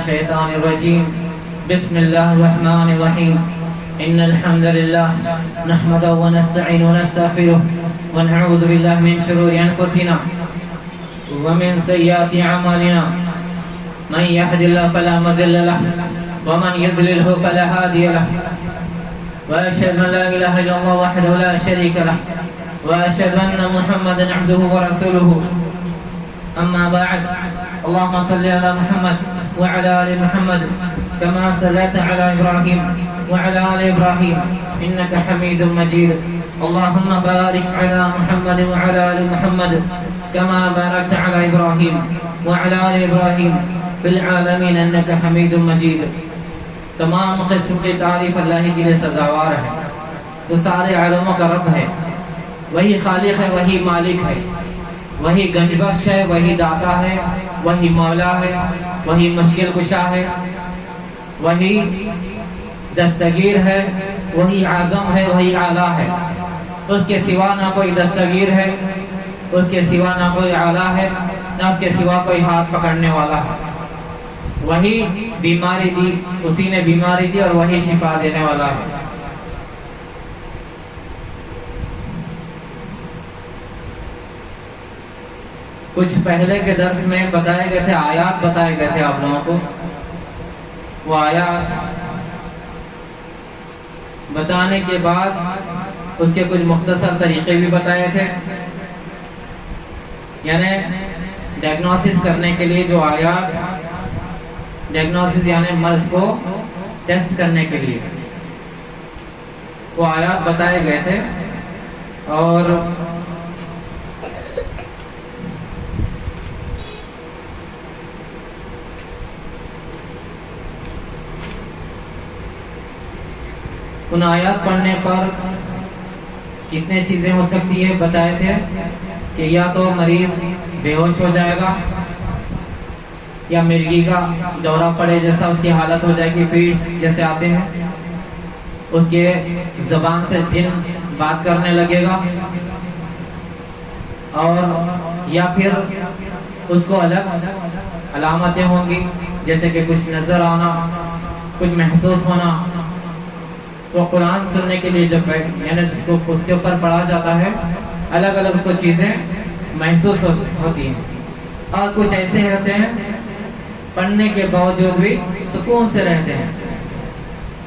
الشيطان الرجيم بسم الله الرحمن الرحيم إن الحمد لله نحمده ونستعينه ونستغفره ونعوذ بالله من شرور أنفسنا ومن سيئات أعمالنا من يهد الله فلا مضل له ومن يضلله فلا هادي له وأشهد أن لا إله إلا الله وحده لا شريك له وأشهد أن محمدا عبده ورسوله أما بعد اللهم صل على محمد وعلى آل محمد كما صليت على إبراهيم وعلى آل إبراهيم إنك حميد مجيد اللهم بارك على محمد وعلى آل محمد كما باركت على إبراهيم وعلى آل إبراهيم في العالمين إنك حميد مجيد. تمام قسم کی تعریف اللہ کے لیے سزاوار ہے جو سارے عالموں کا رب ہے، وہی خالق ہے، وہی مالک ہے، وہی گنج بخش ہے، وہی داتا ہے، وہی مولا ہے، وہی مشکل کشا ہے، وہی دستگیر ہے، وہی اعظم ہے، وہی اعلیٰ ہے. اس کے سوا نہ کوئی دستگیر ہے، اس کے سوا نہ کوئی اعلیٰ ہے، نہ اس کے سوا کوئی ہاتھ پکڑنے والا ہے. وہی بیماری دی، اسی نے بیماری دی اور وہی شفا دینے والا ہے. کچھ پہلے کے درس میں بتائے گئے تھے، آیات بتائے گئے تھے آپ لوگوں کو. وہ آیات بتانے کے بعد اس کے کچھ مختصر طریقے بھی بتائے تھے، یعنی ڈائگنوسس کرنے کے لیے جو آیات، ڈائگنوسس یعنی مرض کو ٹیسٹ کرنے کے لیے وہ آیات بتائے گئے تھے. اور ان آیات پڑھنے پر کتنے چیزیں ہو سکتی ہے بتائے تھے کہ یا تو مریض بے ہوش ہو جائے گا، یا مرگی کا دورہ پڑے جیسا اس کی حالت ہو جائے گی، فیٹس جیسے آتے ہیں، اس کے زبان سے جن بات کرنے لگے گا، اور یا پھر اس کو الگ علامتیں ہوں گی جیسے کہ کچھ نظر آنا، کچھ محسوس ہونا. وہ قرآن سننے کے لیے جب یعنی جس کو اس کے اوپر پڑھا جاتا ہے الگ الگ اس کو چیزیں محسوس ہوتی ہیں. اور کچھ ایسے ہوتے ہیں پڑھنے کے باوجود بھی سکون سے رہتے ہیں،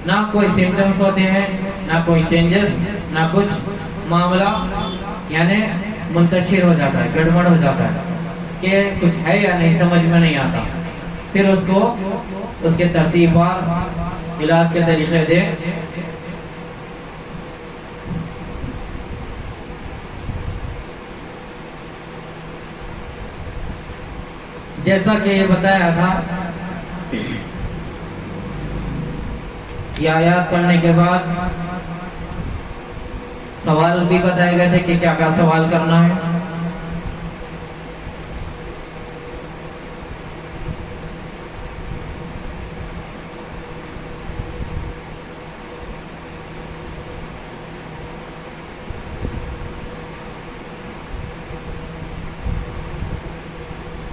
نہ کوئی سمٹمز ہوتے ہیں، نہ کوئی چینجز، نہ کچھ معاملہ یعنی منتشر ہو جاتا ہے، گڑبڑ ہو جاتا ہے کہ کچھ ہے یا نہیں سمجھ میں نہیں آتا. پھر اس کو اس کے ترتیب وار علاج کے طریقے دے. جیسا کہ یہ بتایا تھا، یہ آیات پڑھنے کے بعد سوال بھی بتائے گئے تھے کہ کیا کیا سوال کرنا ہے.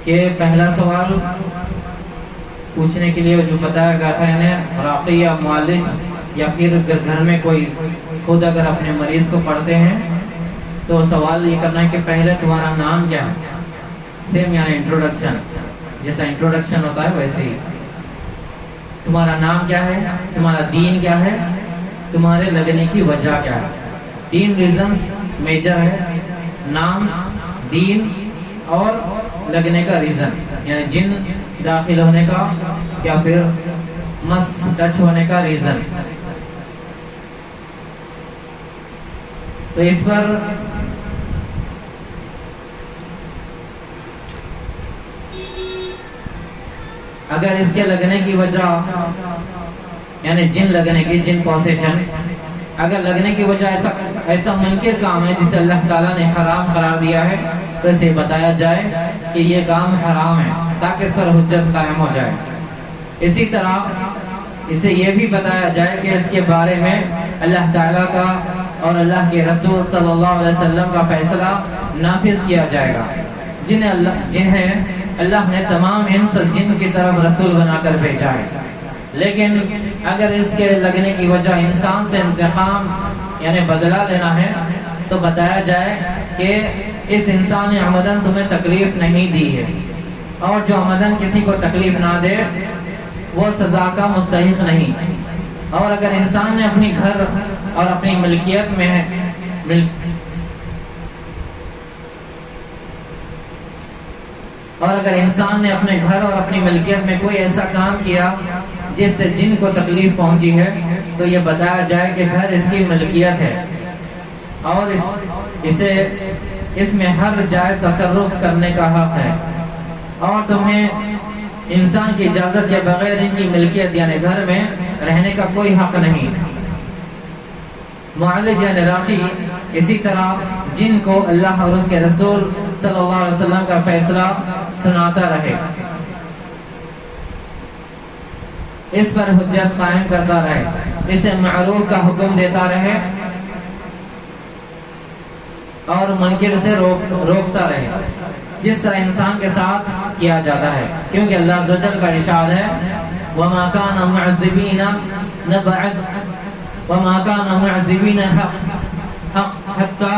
کہ پہلا سوال پوچھنے کے لیے جو بتایا گیا تھا، انہیں راقی یا معالج یا پھر گھر میں کوئی خود اگر اپنے مریض کو پڑھتے ہیں تو سوال یہ کرنا ہے کہ پہلے تمہارا نام کیا ہے. سیم یعنی انٹروڈکشن، جیسا انٹروڈکشن ہوتا ہے ویسے ہی تمہارا نام کیا ہے، تمہارا دین کیا ہے، تمہارے لگنے کی وجہ کیا ہے. 3 ریزنز میجر ہے، نام، دین اور لگنے کا ریزن، یعنی جن داخل ہونے کا یا پھر مس ٹچ ہونے کا ریزن. تو اس پر اگر اس کے لگنے کی وجہ یعنی جن لگنے کی، جن پوسیشن، اگر لگنے کی وجہ ایسا منکر کام ہے جسے اللہ تعالیٰ نے حرام قرار دیا ہے تو اسے بتایا جائے کہ یہ کام حرام ہے تاکہ اس پر حجت قائم ہو جائے. اسی طرح اسے یہ بھی بتایا جائے کہ اس کے بارے میں اللہ تعالیٰ کا اور اللہ کے رسول صلی اللہ علیہ وسلم کا فیصلہ نافذ کیا جائے گا. جنہیں اللہ نے تمام انس اور جن کی طرف رسول بنا کر بھیجا ہے، لیکن اگر اس کے لگنے کی وجہ انسان سے انتقام یعنی بدلہ لینا ہے تو بتایا جائے کہ اس انسان نے عمدن تمہیں تکلیف نہیں دی ہے، اور جو عمدن کسی کو تکلیف نہ دے وہ سزا کا مستحق نہیں۔ اور اگر انسان نے اپنی گھر اور اپنی ملکیت میں اپنے گھر اور اپنی ملکیت میں کوئی ایسا کام کیا جس سے جن کو تکلیف پہنچی ہے تو یہ بتایا جائے کہ گھر اس کی ملکیت ہے اور اس میں ہر جائز تصرف کرنے کا حق ہے، اور تمہیں انسان کی اجازت کے بغیر ان کی ملکیت یعنی گھر میں رہنے کا کوئی حق نہیں۔ معالج یعنی راقی اسی طرح جن کو اللہ اور اس کے رسول صلی اللہ علیہ وسلم کا فیصلہ سناتا رہے، اس پر حجت قائم کرتا رہے، اسے معروف کا حکم دیتا رہے اور منکر سے روکتا رہے، جس طرح انسان کے ساتھ کیا جاتا ہے، کیونکہ اللہ عز و جل کا ارشاد ہے وَمَا كَانَ مُعَذِّبِينَ حَتَّى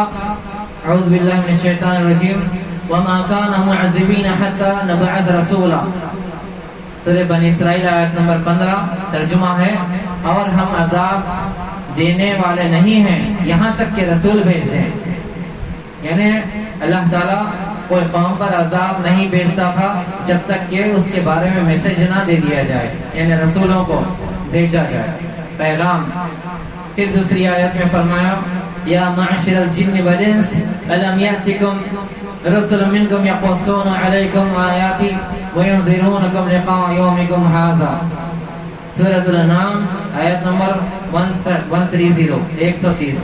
اعوذ باللہ من الشیطان الرجیم وَمَا كَانَ مُعَذِّبِينَ حَتَّى نَبْعَثَ رَسُولًا، سورہ بنی اسرائیل آیت نمبر 15۔ ترجمہ ہے اور ہم عذاب دینے والے نہیں ہیں یہاں تک کہ رسول بھیج دیں، یعنی اللہ تعالیٰ کوئی قوم پر عذاب نہیں بھیجتا تھا جب تک کہ اس کے بارے میں میسج نہ دے دیا جائے، یعنی رسولوں کو بھیجا جائے پیغام۔ پھر دوسری آیت میں فرمایا یا معشر الجن والانس الم یأتکم رسل منکم یقصون علیکم آیاتی وینذرونکم لقاء یومکم ھذا، سورۃ الانعام آیت نمبر 130۔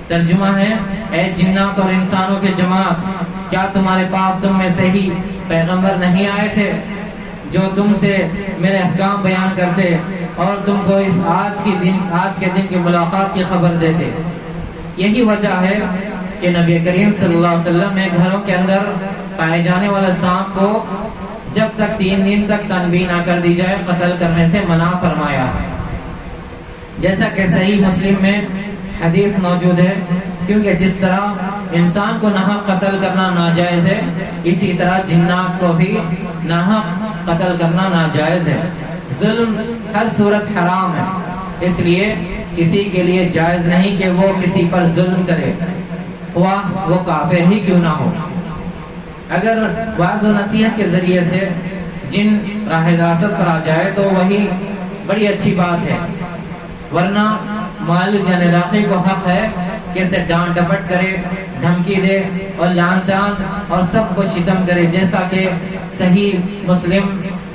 ترجمہ ہے اے جنات اور انسانوں کے جماعت، کیا تمہارے پاس تم میں سے ہی پیغمبر نہیں آئے تھے جو تم سے میرے احکام بیان کرتے اور تم کو اس آج کے دن کی ملاقات کی خبر دیتے؟ یہی وجہ ہے کہ نبی کریم صلی اللہ علیہ وسلم نے گھروں کے اندر پائے جانے والے سانپ کو جب تک 3 دن تک تنبیہ نہ کر دی جائے قتل کرنے سے منع فرمایا، جیسا کہ صحیح مسلم میں حدیث موجود ہے، کیونکہ جس طرح انسان کو ناحق قتل کرنا ناجائز ہے اسی طرح جنات کو بھی ناحق قتل کرنا ناجائز ہے۔ ظلم ہر صورت حرام ہے، اس لیے کسی کے لیے جائز نہیں کہ وہ کسی پر ظلم کرے، خواہ وہ کافر ہی کیوں نہ ہو۔ اگر وعظ و نصیحت کے ذریعے سے جن راہ راست پر آ جائے تو وہی بڑی اچھی بات ہے، ورنہ مالک یعنی راقی کو حق ہے کہ اسے ڈانٹ ڈپٹ کرے، دھمکی دے اور لعن طعن اور سب کو شتم کرے، جیسا کہ صحیح مسلم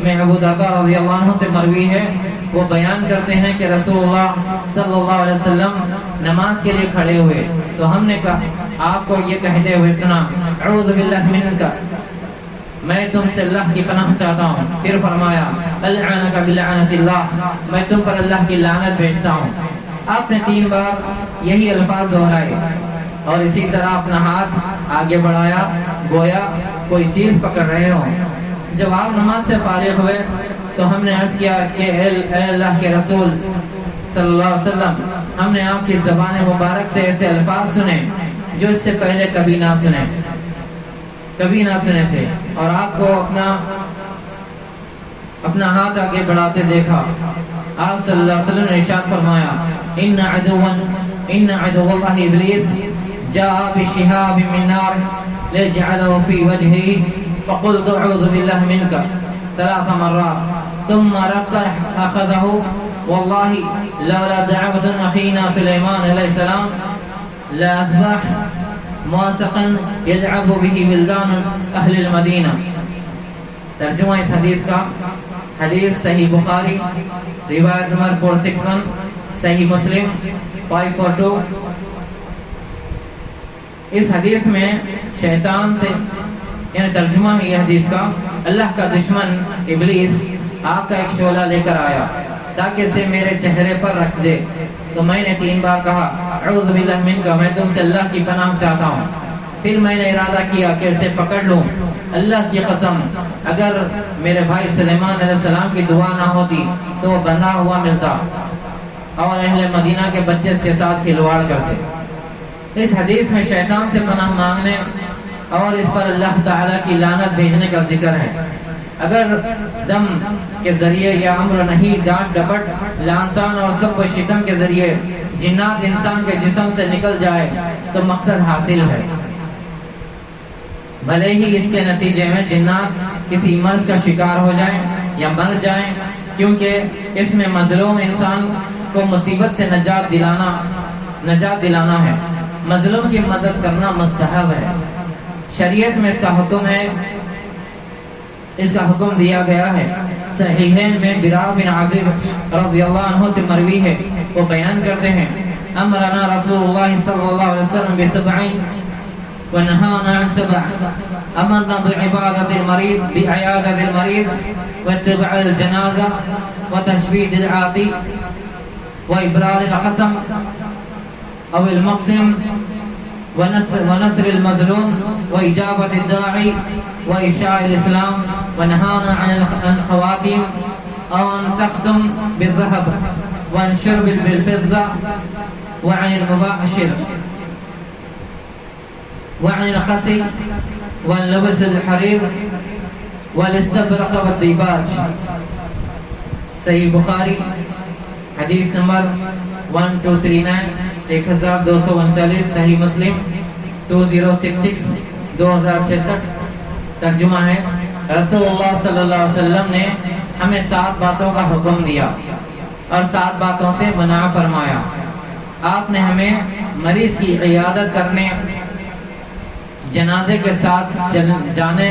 میں ابو درداء رضی اللہ عنہ سے مروی ہے، وہ بیان کرتے ہیں کہ رسول اللہ صلی اللہ علیہ وسلم نماز کے لیے کھڑے ہوئے تو ہم نے کہا آپ کو یہ کہتے ہوئے سنا اعوذ باللہ منک، میں تم سے اللہ کی پناہ چاہتا ہوں، پھر فرمایا العنک بلعنت اللہ، میں تم پر اللہ کی لعنت بھیجتا ہوں۔ آپ نے 3 بار یہی الفاظ دہرائے اور اسی طرح اپنا ہاتھ آگے بڑھایا گویا کوئی چیز پکڑ رہے ہوں۔ جب آپ نماز سے فارغ ہوئے تو ہم نے عرض کیا کہ اے اللہ کے رسول صلی اللہ علیہ وسلم، ہم نے آپ کی زبان مبارک سے ایسے الفاظ سنے جو اس سے پہلے کبھی نہ سنے تھے، اور آپ کو اپنا ہاتھ آگے بڑھاتے دیکھا۔ آپ صلی اللہ علیہ وسلم نے ارشاد فرمایا ان عدو اللہ ابلیس جاء بشهاب من نار ليجعله في وجهه فقلت اعوذ بالله منك 3 مرات ثم رقى اخذه والله لولا دعوة اخينا سليمان عليه السلام لا اصبح معتقا يلعب به ولدان اهل المدینہ۔ ترجمہ اس حدیث کا، حدیث صحیح بخاری روایت نمبر 461، صحیح مسلم 542۔ اس حدیث میں شیطان سے یعنی ترجمہ ہے یہ حدیث کا، اللہ کا دشمن ابلیس آگ کا ایک شعلہ لے کر آیا تاکہ اسے میرے چہرے پر رکھ دے، تو میں نے 3 بار کہا اعوذ باللہ منک، میں تم سے اللہ کی پناہ چاہتا ہوں۔ پھر میں نے ارادہ کیا کہ اسے پکڑ لوں، اللہ کی قسم اگر میرے بھائی سلیمان علیہ السلام کی دعا نہ ہوتی تو وہ بندھا ہوا ملتا اور اہل مدینہ کے بچے اس کے ساتھ کھلواڑ کرتے۔ اس حدیث میں شیطان سے پناہ مانگنے اور اس پر اللہ تعالیٰ کی لعنت بھیجنے کا ذکر ہے۔ اگر دم کے ذریعے یا امر نہیں، ڈانٹ ڈپٹ، لعنتان اور سب و شتم کے ذریعے جنات انسان کے جسم سے نکل جائے تو مقصد حاصل ہے، بھلے ہی اس کے نتیجے میں جنات کسی مرض کا شکار ہو جائیں یا مر جائیں، کیونکہ اس میں مظلوم انسان کو مصیبت سے نجات دلانا ہے۔ مظلوم کی مدد کرنا مستحب ہے۔ شریعت میں اس کا حکم دیا گیا ہے۔ صحیحین میں براء بن عازب رضی اللہ عنہ سے مروی ہے، وہ بیان کرتے ہیں امرنا رسول اللہ صلی اللہ علیہ وسلم بسبعین ونہانا عن سبع، امرنا بعبادت المریض بعیادت المریض واتباع الجنازہ وتشبید العاطی وابرار القسم او المقسم ونصر المظلوم وإجابة الداعي وإفشاء الإسلام، ونهانا عن الخواتيم أو أن تختم بالذهب وعن شرب بالفضة وعن المباشر وعن الخسي وعن لبس الحرير والاستبرق والديباج۔ صحیح بخاری حدیث نمبر 1239 1239، صحیح مسلم 2066 2066۔ ترجمہ ہے رسول اللہ صلی اللہ علیہ وسلم نے ہمیں 7 باتوں کا حکم دیا اور 7 باتوں سے منع فرمایا۔ آپ نے ہمیں مریض کی عیادت کرنے، جنازے کے ساتھ جانے،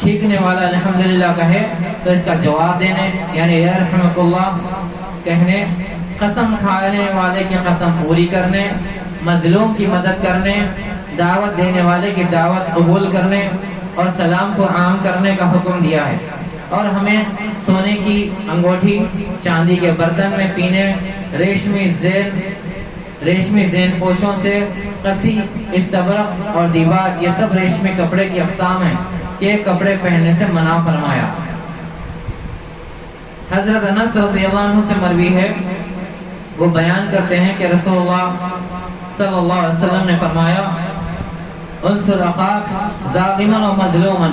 چھینکنے والا الحمدللہ کہے تو اس کا جواب دینے یعنی یا رحمک اللہ کہنے، قسم کھانے والے کی قسم پوری کرنے، مظلوم کی مدد کرنے، دعوت دینے والے کی دعوت قبول کرنے اور سلام کو عام کرنے کا حکم دیا ہے، اور ہمیں سونے کی انگوٹھی، چاندی کے برتن میں پینے، ریشمی زین پوشوں سے کسی، استبرق اور دیباج، یہ سب ریشمی کپڑے کی اقسام ہیں، یہ کپڑے پہننے سے منع فرمایا۔ حضرت انس رضی اللہ عنہ سے مروی ہے، وہ بیان کرتے ہیں کہ رسول اللہ صلی اللہ علیہ وسلم نے فرمایا انصر اخاک ظالما و مظلوما،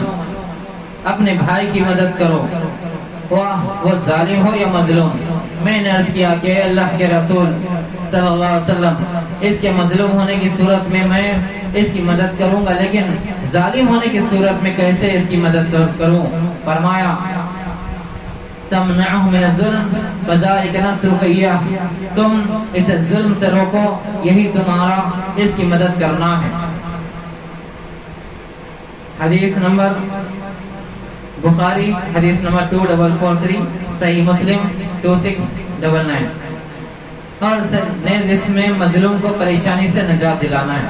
اپنے بھائی کی مدد کرو وہ ظالم ہو یا مظلوم۔ میں نے عرض کیا کہ اللہ کے رسول صلی اللہ علیہ وسلم، اس کے مظلوم ہونے کی صورت میں اس کی مدد کروں گا، لیکن ظالم ہونے کی صورت میں کیسے اس کی مدد کروں؟ فرمایا تمنعه من الظلم فذلك نصرك اياه، تم اس ظلم سے روکو، یہی تمہارا اس کی مدد کرنا ہے۔ حدیث نمبر بخاری حدیث نمبر 2443، صحیح مسلم 2699۔ اور جس میں مظلوم کو پریشانی سے نجات دلانا ہے۔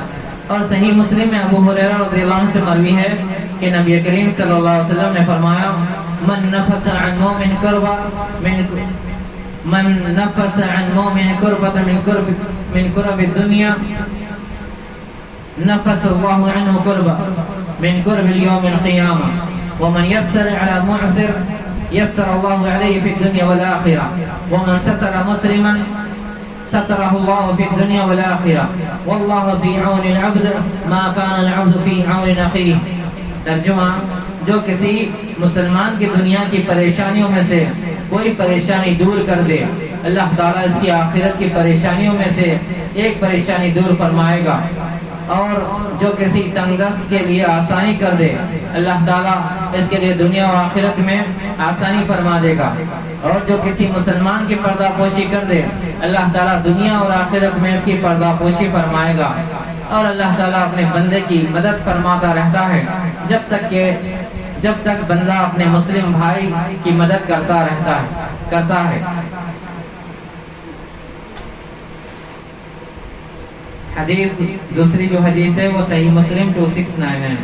اور صحیح مسلم میں ابو ہریرہ رضی اللہ عنہ سے مروی ہے کہ نبی کریم صلی اللہ علیہ وسلم نے فرمایا من نفس عن مومن کربہ من کرب الدنیا نفس اللہ عنہ کربہ من کرب اليوم القیامہ ومن یسر على معسر یسر اللہ علیہ فی الدنیا والآخرہ ومن ستر مسلما سترہ اللہ فی الدنیا والآخرہ واللہ فی عون العبد ما کان العبد فی عون اخیہ۔ ترجمہ، جو کسی مسلمان کی دنیا کی پریشانیوں میں سے کوئی پریشانی دور کر دے، اللہ تعالیٰ اس کی آخرت کی پریشانیوں میں سے ایک پریشانی دور فرمائے گا، اور جو کسی تنگ دست کے لیے آسانی کر دے، اللہ تعالیٰ اس کے لیے دنیا و آخرت میں آسانی فرما دے گا، اور جو کسی مسلمان کی پردہ پوشی کر دے، اللہ تعالیٰ دنیا اور آخرت میں اس کی پردہ پوشی فرمائے گا۔ اور اللہ تعالیٰ اپنے بندے کی مدد فرماتا رہتا ہے جب تک بندہ اپنے مسلم بھائی کی مدد کرتا ہے۔ حدیث دوسری جو حدیث ہے وہ صحیح مسلم 2699 ہے،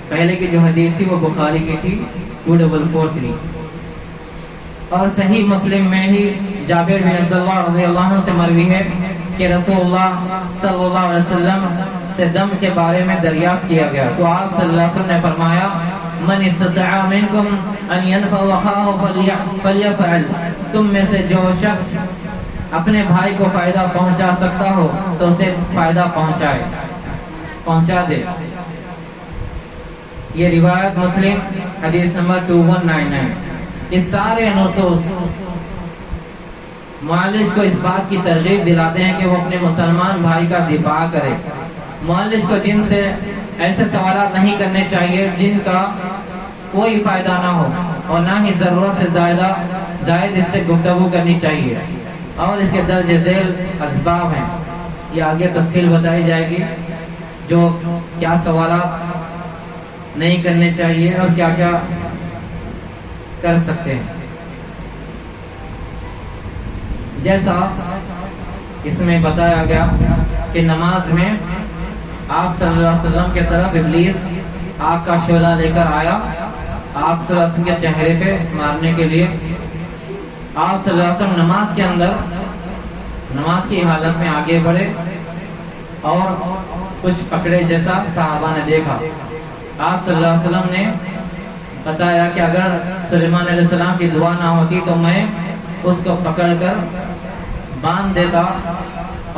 پہلے کی جو حدیث تھی وہ بخاری کی تھی 2443۔ اور صحیح مسلم میں ہی جابر بن عبداللہ رضی اللہ عنہ سے مروی ہے کہ رسول اللہ صلی اللہ علیہ وسلم سے دم کے بارے میں دریافت کیا گیا تو آپ صلی اللہ علیہ وسلم نے فرمایا من استطاع منکم ان ينفع اخاه فليفعل، تم میں سے جو شخص اپنے بھائی کو فائدہ پہنچا سکتا ہو تو اسے فائدہ پہنچا دے۔ یہ روایت مسلم حدیث نمبر 2199۔ اس سارے نصوص معالج کو اس بات کی ترغیب دلاتے ہیں کہ وہ اپنے مسلمان بھائی کا دفاع کرے۔ معالج کو جن سے ایسے سوالات نہیں کرنے چاہیے جن کا کوئی فائدہ نہ ہو، اور نہ ہی ضرورت سے زائد اس سے گفتگو کرنی چاہیے، اور اس کے درج ذیل اسباب ہیں، یہ آگے تفصیل بتائی جائے گی، جو کیا سوالات نہیں کرنے چاہیے اور کیا کیا کر سکتے ہیں۔ جیسا اس میں بتایا گیا کہ نماز میں آپ صلی اللہ علیہ وسلم کے طرف ابلیس آگ کا شعلہ لے کر آیا آپ صلی اللہ علیہ وسلم کے چہرے پہ مارنے کے لیے۔ آپ صلی اللہ علیہ وسلم نماز کے اندر نماز کی حالت میں آگے بڑھے اور کچھ پکڑے جیسا صحابہ نے دیکھا۔ آپ صلی اللہ علیہ وسلم نے بتایا کہ اگر سلیمان علیہ السلام کی دعا نہ ہوتی تو میں اس کو پکڑ کر باندھ دیتا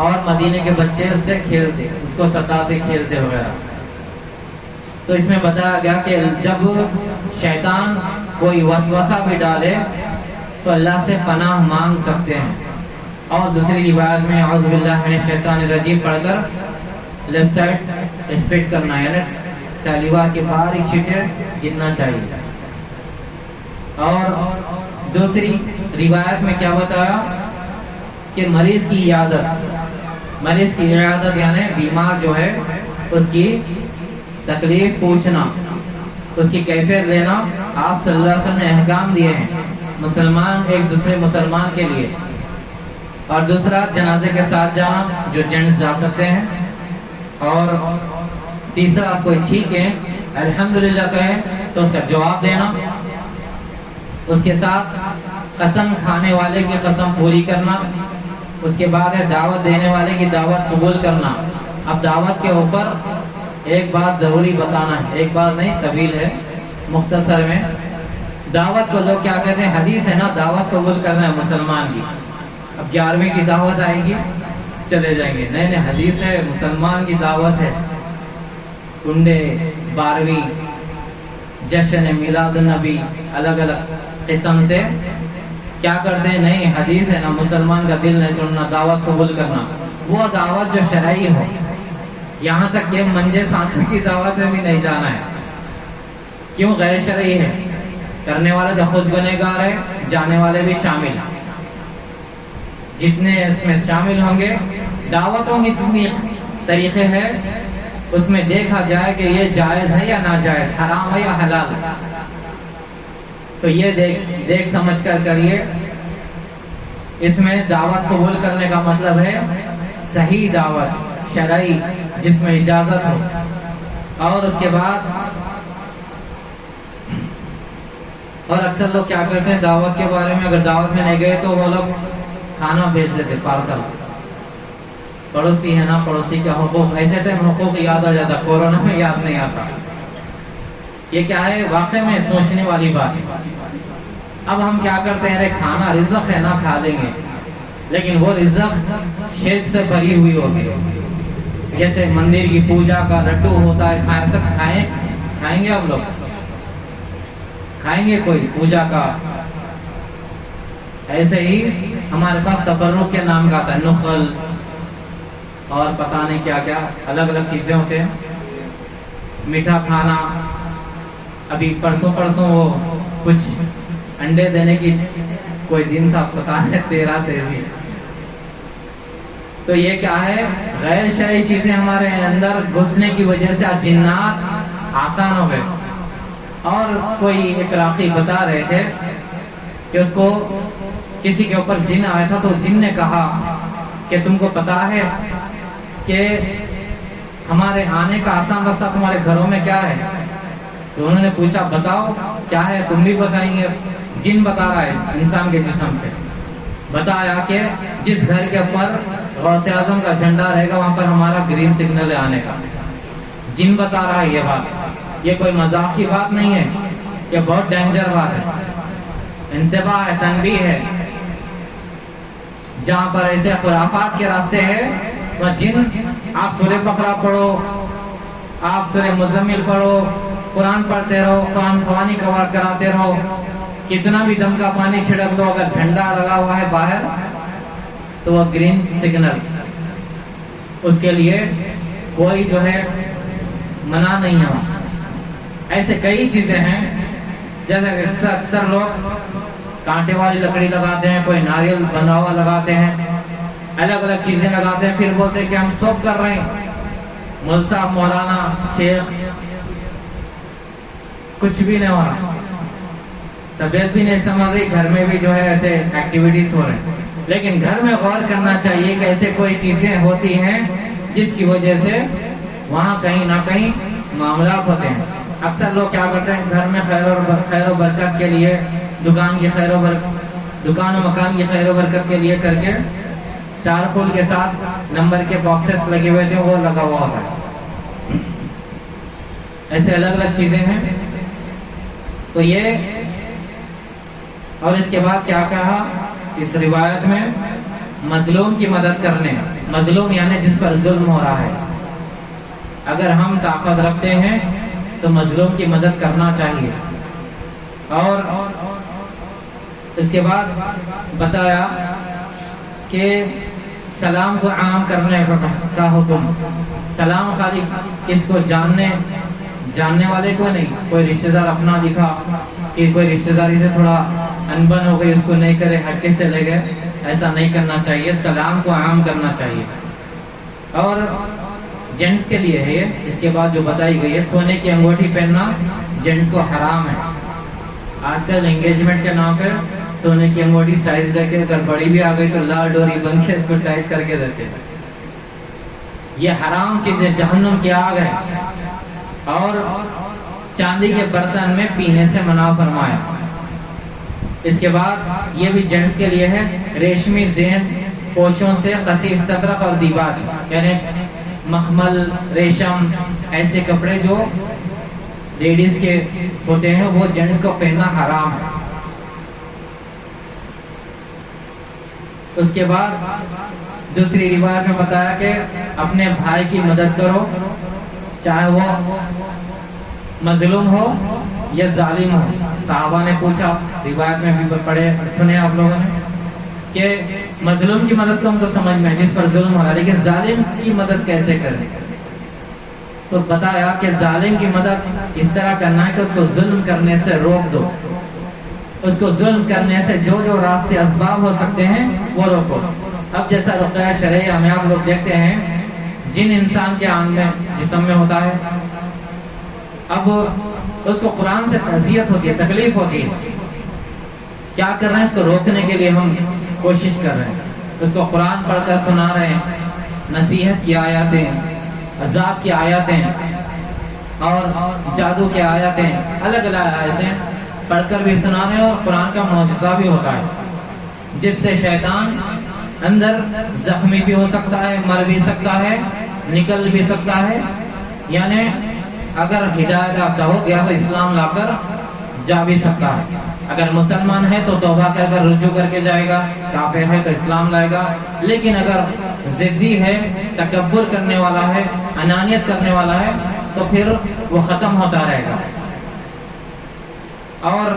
اور مدینے کے بچے اس سے کھیلتے، اس کو ستاتے کھیلتے وغیرہ۔ تو اس میں بتایا گیا کہ جب شیطان کوئی وسوسہ بھی ڈالے تو اللہ سے پناہ مانگ سکتے ہیں، اور دوسری روایت میں اعوذ باللہ من الشیطان الرجیم پڑھ کر لیفٹ سائڈ اسپٹ کرنا، یعنی سالیوا کے باہر ایک چھٹے گرنا چاہیے۔ اور دوسری روایت میں کیا بتایا کہ مریض کی عیادت یعنی بیمار جو ہے اس کی تکلیف پوچھنا، اس کی کیفیت لینا، آپ صلی اللہ علیہ وسلم نے احکام دیے ہیں مسلمان ایک دوسرے مسلمان کے لیے۔ اور دوسرا جنازے کے ساتھ جانا، جو جینٹس جا سکتے ہیں۔ اور تیسرا کوئی ٹھیک ہے الحمدللہ کہے تو اس کا جواب دینا، اس کے ساتھ قسم کھانے والے کی قسم پوری کرنا، اس کے بعد ہے دعوت دینے والے کی دعوت قبول کرنا۔ اب دعوت کے اوپر ایک بات ضروری بتانا ہے، ایک بات نہیں طویل ہے، مختصر میں۔ دعوت کو لوگ کیا کہتے ہیں، حدیث ہے نا دعوت قبول کرنا ہے مسلمان کی۔ اب 11ویں کی دعوت آئے گی چلے جائیں گے، نہیں نہیں حدیث ہے مسلمان کی دعوت ہے۔ کنڈے 12ویں جشن میلاد النبی الگ الگ قسم سے کیا کرتے ہیں، نہیں حدیث ہے نا مسلمان کا دل نہیں توڑنا، دعوت قبول کرنا، وہ دعوت جو شرعی ہو۔ یہاں تک کہ منجے سانچے کی دعوت میں بھی نہیں جانا ہے، کیوں غیر شرعی ہے، کرنے والا جو خود گنہگار ہے، جانے والے بھی شامل، جتنے اس میں شامل ہوں گے۔ دعوتوں کی جتنی طریقے ہیں اس میں دیکھا جائے کہ یہ جائز ہے یا ناجائز، حرام ہے یا حلال، تو یہ دیکھ سمجھ کر کریے۔ اس میں دعوت قبول کرنے کا مطلب ہے صحیح دعوت شرعی جس میں اجازت ہو۔ اور اس کے بعد اور اکثر لوگ کیا کرتے ہیں دعوت کے بارے میں، اگر دعوت میں نہیں گئے تو وہ لوگ کھانا بھیج دیتے پارسل، پڑوسی ہے نا پڑوسی کا حقوق، ایسے ٹائم حقوق یاد آ جاتا، کورونا میں یاد نہیں آتا۔ یہ کیا ہے واقعی میں سوچنے والی بات۔ اب ہم کیا کرتے ہیں، کھانا رزق ہے نا کھا لیں گے، لیکن وہ رزق شرک سے بھری ہوئی ہوتی ہے۔ جیسے مندر کی پوجا کا لڈو ہوتا ہے، کھائیں گے آپ لوگ، کھائیں گے کوئی پوجا کا؟ ایسے ہی ہمارے پاس تبرک کے نام کا آتا ہے، نخل اور پتہ نہیں کیا کیا الگ الگ چیزیں ہوتے ہیں، میٹھا کھانا۔ ابھی پرسوں وہ کچھ انڈے دینے کی کوئی دن تھا، پتہ نہیں 13 تیزی۔ تو یہ کیا ہے، غیر شرعی چیزیں ہمارے اندر گھسنے کی وجہ سے جنات آسان ہو گئے۔ اور کوئی اقراقی بتا رہے تھے کہ اس کو کسی کے اوپر جن آیا تھا، تو جن نے کہا کہ تم کو پتا ہے کہ ہمارے آنے کا آسان راستہ تمہارے گھروں میں کیا ہے؟ تو انہوں نے پوچھا بتاؤ کیا ہے، تم بھی بتائیں گے؟ جن بتا رہا ہے انسان کے جسم پہ، بتایا کہ جس گھر کے اوپر غوث اعظم کا جھنڈا رہے گا وہاں پر ہمارا گرین سگنل ہے آنے کا. جن بتا رہا ہے یہ بات، یہ کوئی مذاق کی بات نہیں ہے، یہ بہت ڈینجر بات ہے. انتباہ ہے، تنبیہ ہے. جہاں پر ایسے خرافات کے راستے ہیں وہاں جن، آپ سورہ بقرہ پڑھو، آپ سورہ مزمل پڑھو، قرآن پڑھتے رہو، قرآن خوانی کراتے رہو، کتنا بھی دم کا پانی چھڑک دو، اگر جھنڈا لگا ہوا ہے باہر تو وہ گرین سگنل، اس کے لیے کوئی جو ہے منع نہیں ہو. ایسے کئی چیزیں ہیں، جیسے اکثر لوگ کانٹے والی لکڑی لگاتے ہیں، کوئی ناریل بنا ہوا لگاتے ہیں، الگ الگ چیزیں لگاتے ہیں، پھر بولتے ہیں کہ ہم سب کر رہے ہیں. مول صاحب، مولانا، شیخ، کچھ بھی نہیں ہو رہا، طبیعت بھی نہیں سنبھل رہی، گھر میں بھی جو ہے ایسے ایکٹیویٹیز ہو رہے ہیں. لیکن گھر میں غور کرنا چاہیے کہ ایسے کوئی چیزیں ہوتی ہیں جس کی وجہ سے وہاں کہیں نہ کہیں معاملات ہوتے ہیں. اکثر لوگ کیا کرتے ہیں، گھر میں خیر و برکت کے لیے، دکان و مکان کی خیر و برکت کے لیے کر کے چارکول کے ساتھ نمبر کے باکسز لگے ہوئے تھے، وہ لگا ہوا ہوتا ہے. ایسے الگ الگ چیزیں ہیں. تو یہ، اور اس کے بعد کیا کہا اس روایت میں، مظلوم کی مدد کرنے. مظلوم یعنی جس پر ظلم ہو رہا ہے. اگر ہم طاقت رکھتے ہیں تو مظلوم کی مدد کرنا چاہیے. اور اس کے بعد بتایا کہ سلام کو عام کرنے کا حکم. سلام خالی کس کو جاننے والے کو نہیں، کوئی رشتہ دار اپنا دکھا کہ کوئی رشتہ داری سے تھوڑا انبن ہو گئی اس کو نہیں کرے، ہٹ کے چلے گئے، ایسا نہیں کرنا چاہیے. سلام کو عام کرنا چاہیے. اور جینٹس کے لیے ہے یہ. اس کے بعد جو بتائی گئی ہے، سونے کی انگوٹھی پہننا جینٹس کو حرام ہے. آج کل انگیجمنٹ کے نام پہ سونے کی انگوٹھی سائز لے کے، اگر بڑی بھی آ گئی تو لال ڈوری بن کے اس کو ٹائٹ کر کے دیتے. یہ حرام چیزیں، جہنم کی آگ ہے. اور چاندی کے برتن میں پینے سے منع فرمایا. اس کے بعد یہ بھی جینٹس کے لیے ہے، ریشمی زین پوشوں سے قصی استبرق اور دیباج، یعنی مخمل، ریشم، ایسے کپڑے جو لیڈیز کے ہوتے ہیں وہ جینٹس کو پہننا حرام ہے. اس کے بعد دوسری روایت میں بتایا کہ اپنے بھائی کی مدد کرو، چاہے وہ مظلوم ہو یا ظالم ہو. صحابہ نے پوچھا، روایت میں بھی پڑھے سنے آپ لوگوں نے، کہ مظلوم کی مدد تو ہم تو سمجھ میں جس پر ظلم ہو رہا ہے، لیکن ظالم کی مدد کیسے کریں؟ تو بتایا کہ ظالم کی مدد اس طرح کرنا ہے کہ اس کو ظلم کرنے سے روک دو. اس کو ظلم کرنے سے جو راستے اسباب ہو سکتے ہیں وہ روکو. اب جیسا رقیہ شرعی ہمیں آپ لوگ دیکھتے ہیں، جن انسان کے آنکھ میں، جسم میں ہوتا ہے، اب اس کو قرآن سے اذیت ہوتی ہے، تکلیف ہوتی ہے. کیا کر رہے ہیں؟ اس کو روکنے کے لیے ہم کوشش کر رہے ہیں. اس کو قرآن پڑھ کر سنا رہے ہیں، نصیحت کی آیاتیں، عذاب کی آیاتیں اور جادو کی آیاتیں، الگ الگ آیاتیں پڑھ کر بھی سنا رہے ہیں. اور قرآن کا معجزہ بھی ہوتا ہے جس سے شیطان اندر زخمی بھی ہو سکتا ہے، مر بھی سکتا ہے، نکل بھی سکتا ہے. یعنی اگر ہدایت یافتہ ہو گیا تو اسلام لا کر جا بھی سکتا ہے. اگر مسلمان ہے تو توبہ کر کر رجوع کر کے جائے گا، کافر ہے تو اسلام لائے گا. لیکن اگر ضدی ہے، تکبر کرنے والا ہے، انانیت کرنے والا ہے تو پھر وہ ختم ہوتا رہے گا. اور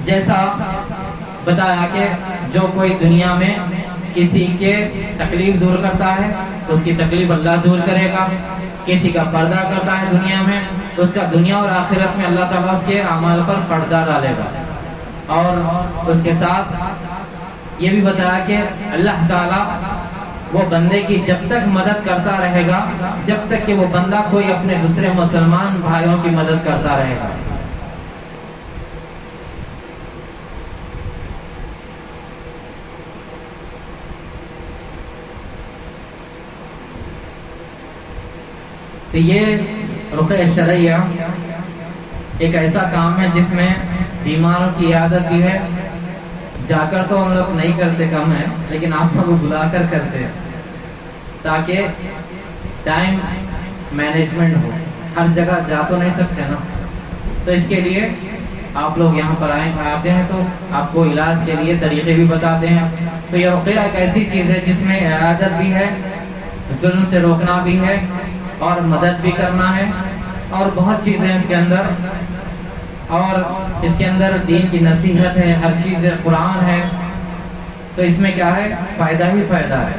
جیسا بتایا کہ جو کوئی دنیا میں کسی کے تکلیف دور کرتا ہے اس کی تکلیف اللہ دور کرے گا. کسی کا پردہ کرتا ہے دنیا میں، اس کا دنیا اور آخرت میں اللہ تعالیٰ اس کے اعمال پر پردہ ڈالے گا. اور اس کے ساتھ یہ بھی بتایا کہ اللہ تعالیٰ وہ بندے کی جب تک مدد کرتا رہے گا جب تک کہ وہ بندہ کوئی اپنے دوسرے مسلمان بھائیوں کی مدد کرتا رہے گا. تو یہ رقیہ شرعیہ ایک ایسا کام ہے جس میں بیماروں کی عیادت بھی ہے، جا کر تو ہم لوگ نہیں کرتے، کم ہے، لیکن آپ لوگ بلا کر کرتے ہیں تاکہ ٹائم مینجمنٹ ہو. ہر جگہ جا تو نہیں سکتے نا، تو اس کے لیے آپ لوگ یہاں پر آتے ہیں تو آپ کو علاج کے لیے طریقے بھی بتاتے ہیں. تو یہ رقیہ ایک ایسی چیز ہے جس میں عیادت بھی ہے، ظلم سے روکنا بھی ہے، اور مدد بھی کرنا ہے، اور بہت چیزیں اس کے اندر، اور اس کے اندر دین کی نصیحت ہے، ہر چیز ہے، قرآن ہے. تو اس میں کیا ہے؟ فائدہ ہی فائدہ ہے.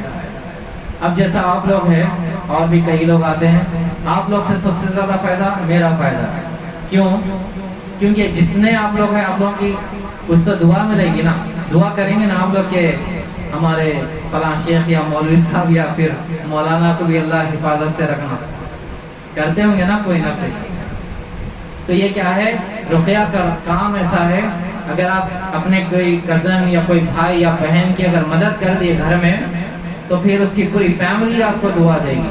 اب جیسا آپ لوگ ہیں اور بھی کئی لوگ آتے ہیں، آپ لوگ سے سب سے زیادہ فائدہ میرا فائدہ ہے. کیوں؟ کیونکہ جتنے آپ لوگ ہیں، آپ لوگوں کی کچھ تو دعا ملے گی نا، دعا کریں گے نا آپ لوگ کہ ہمارے فلاں شیخ یا مولوی صاحب یا پھر مولانا کو بھی اللہ حفاظت سے رکھنا، کرتے ہوں گے نا کوئی نہ کوئی. تو یہ کیا ہے؟ رقیہ کا کام ایسا ہے، اگر آپ اپنے کوئی کزن یا کوئی بھائی یا بہن کی اگر مدد کر دیے گھر میں، تو پھر اس کی پوری فیملی آپ کو دعا دے گی.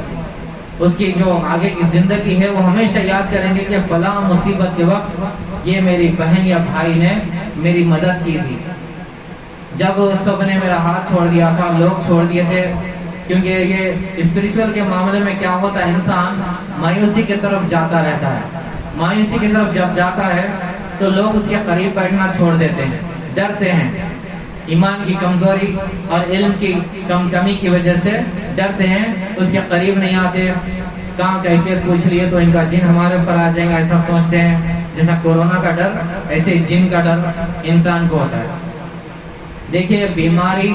اس کی جو آگے کی زندگی ہے وہ ہمیشہ یاد کریں گے کہ فلاں مصیبت کے وقت یہ میری بہن یا بھائی نے میری مدد کی تھی. جب سب نے میرا ہاتھ چھوڑ دیا تھا، لوگ چھوڑ دیے تھے، کیونکہ یہ اسپریچول کے معاملے میں کیا ہوتا ہے، انسان مایوسی کی طرف جاتا رہتا ہے. مایوسی کی طرف جب جاتا ہے تو لوگ اس کے قریب بیٹھنا چھوڑ دیتے ہیں، ڈرتے ہیں. ایمان کی کمزوری اور علم کی کمی کی وجہ سے ڈرتے ہیں، اس کے قریب نہیں آتے. کہاں کیفیت پوچھ لیے تو ان کا جن ہمارے اوپر آ جائے گا، ایسا سوچتے ہیں. جیسا کورونا کا ڈر، ایسے جن کا ڈر انسان کو ہوتا ہے. دیکھیے، بیماری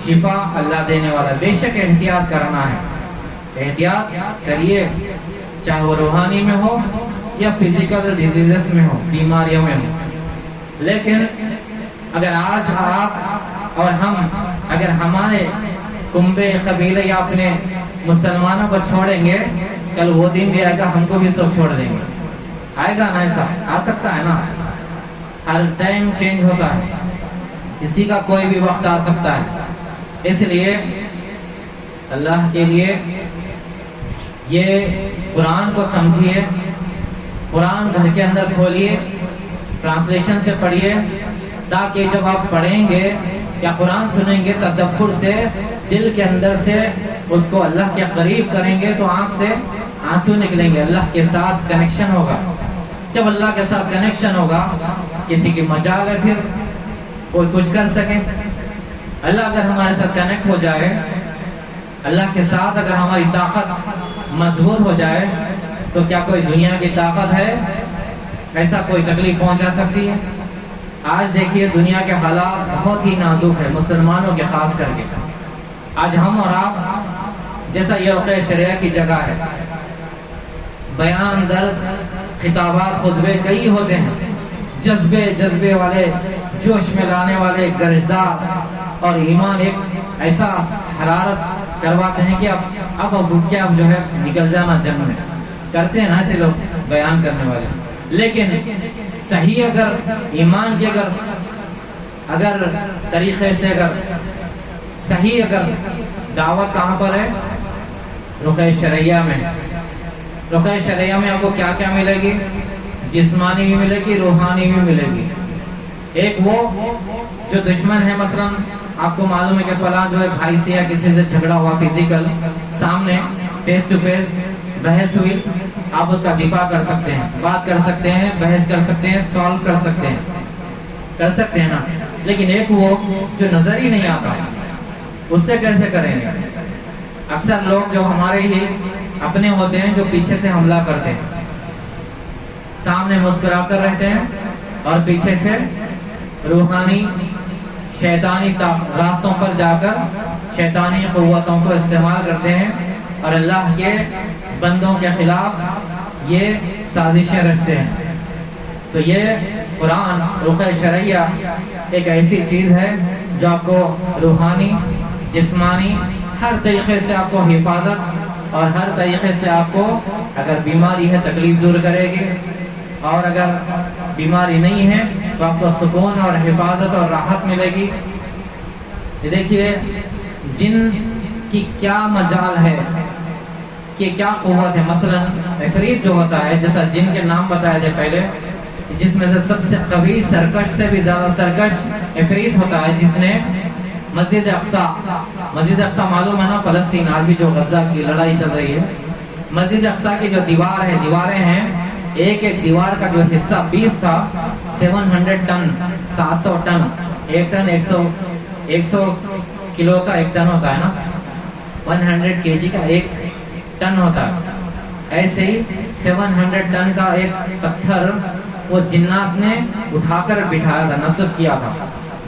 شفا اللہ دینے والا، بے شک احتیاط کرنا ہے، احتیاط کریے، چاہے وہ روحانی میں ہو یا فزیکل ڈیزیزز میں ہو، بیماریوں میں ہو. لیکن اگر آج آپ اور ہم اگر ہمارے کنبے قبیلے یا اپنے مسلمانوں کو چھوڑیں گے، کل وہ دن بھی آئے گا ہم کو بھی سب چھوڑ دیں گے. آئے گا نا؟ ایسا آ سکتا ہے نا. ہر ٹائم چینج ہوتا ہے، کسی کا کوئی بھی وقت آ سکتا ہے. اس لیے اللہ کے لیے یہ قرآن کو سمجھیے، قرآن گھر کے اندر کھولیے، ٹرانسلیشن سے پڑھیے، تاکہ جب آپ پڑھیں گے یا قرآن سنیں گے تدبر سے، دل کے اندر سے اس کو اللہ کے قریب کریں گے تو آنکھ سے آنسو نکلیں گے. اللہ کے ساتھ کنیکشن ہوگا. جب اللہ کے ساتھ کنیکشن ہوگا، کسی کی مجال ہے پھر کوئی کچھ کر سکے. اللہ اگر ہمارے ساتھ کنیکٹ ہو جائے، اللہ کے ساتھ اگر ہماری طاقت مضبوط ہو جائے، تو کیا کوئی دنیا کی طاقت ہے ایسا کوئی تکلیف پہنچا سکتی ہے؟ آج دیکھیے دنیا کے حالات بہت ہی نازک ہے، مسلمانوں کے خاص کر کے. آج ہم اور آپ جیسا یہ رقیہ شریعہ کی جگہ ہے، بیان، درس، خطابات، خطبے کئی ہوتے ہیں، جذبے والے، جوش میں لانے والے، گرجدار، اور ایمان ایک ایسا حرارت کرواتے ہیں کہ اب اٹھ کے اب جو ہے نکل جانا جنگ میں. کرتے ہیں نا ایسے لوگ بیان کرنے والے. لیکن صحیح اگر ایمان کے اگر طریقے سے صحیح اگر دعوت کہاں پر ہے؟ رقیہ شرعیہ میں. رقیہ شرعیہ میں آپ کو کیا کیا ملے گی؟ جسمانی بھی ملے گی، روحانی بھی ملے گی. ایک وہ جو دشمن ہے، مثلا آپ کو معلوم ہے کہ فلاں جو ہے بھائی سے یا کسی سے جھگڑا ہوا، فزیکل سامنے فیس ٹو فیس بحث ہوئی، آپ اس کا دفاع کر سکتے ہیں، بات کر سکتے ہیں، بحث کر سکتے ہیں، سالو کر سکتے ہیں نا. لیکن ایک وہ جو نظر ہی نہیں آتا، اس سے کیسے کریں گے؟ اکثر لوگ جو ہمارے ہی اپنے ہوتے ہیں جو پیچھے سے حملہ کرتے ہیں، سامنے مسکرا کر رہتے ہیں اور پیچھے سے روحانی شیطانی راستوں پر جا کر شیطانی قوتوں کو استعمال کرتے ہیں اور اللہ کے بندوں کے خلاف یہ سازشیں رچتے ہیں. تو یہ قرآن رقیہ شرعیہ ایک ایسی چیز ہے جو آپ کو روحانی، جسمانی، ہر طریقے سے آپ کو حفاظت اور ہر طریقے سے آپ کو اگر بیماری ہے تکلیف دور کرے گی، اور اگر بیماری نہیں ہے تو آپ کو سکون اور حفاظت اور راحت ملے گی. دیکھیے جن کی کیا مجال ہے، کہ کیا قوت ہے. مثلا عفریت جو ہوتا ہے، جیسا جن کے نام بتایا جائے پہلے، جس میں سے سب سے قوی سرکش سے بھی زیادہ سرکش عفریت ہوتا ہے جس نے مسجد اقصی معلوم ہے نا، فلسطین آج بھی جو غزہ کی لڑائی چل رہی ہے، مسجد اقصی کی جو دیواریں ہیں، ایک دیوار کا جو حصہ 20 تھا، 700 ٹن 700 ٹن، ایک ٹن 100 کلو کا ایک ٹن ہوتا ہے نا، 100 kg کا ایک ٹن ہوتا ہے، ایسے ہی 700 ٹن کا ایک پتھر وہ جنات نے اٹھا کر بٹھایا تھا، نصب کیا تھا،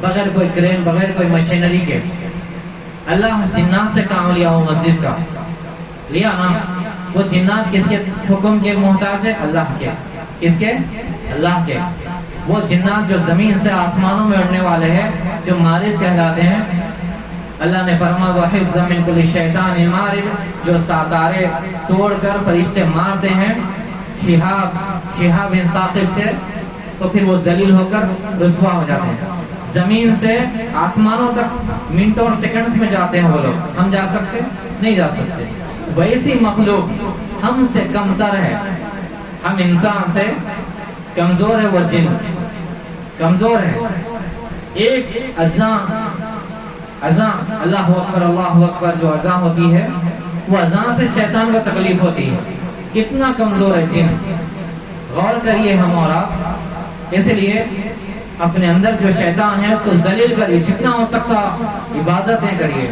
بغیر کوئی کرین، بغیر کوئی مشینری کے۔ اللہ جنات سے کام لیا وہ مسجد کا، لیا نا۔ وہ جنات کس کے حکم کے محتاج ہے؟ اللہ کے۔ کس کے؟ اللہ کے۔ وہ جنات جو زمین سے آسمانوں میں اڑنے والے ہیں، جو مارد کہلاتے ہیں، اللہ نے فرمایا وَحِفْظًا مِنْ كُلِّ شَيْطَانٍ مَارِدٍ، جو ستارے توڑ کر فرشتے مارتے ہیں شہاب ثاقب سے، تو پھر وہ ذلیل ہو کر رسوا ہو جاتے ہیں۔ زمین سے آسمانوں تک منٹ اور سیکنڈز میں جاتے ہیں وہ لوگ، ہم جا سکتے؟ نہیں جا سکتے۔ ویسی مخلوق ہم سے کم تر ہے، ہم انسان سے کمزور ہے، وہ جن کمزور ہے۔ ایک اذان اللہ اکبر جو اذان ہوتی ہے، وہ اذان سے شیطان کو تکلیف ہوتی ہے، کتنا کمزور ہے جن۔ غور کریے ہم اور آپ، اس لیے اپنے اندر جو شیطان ہے اس کو ذلیل کریے، جتنا ہو سکتا عبادتیں کریے،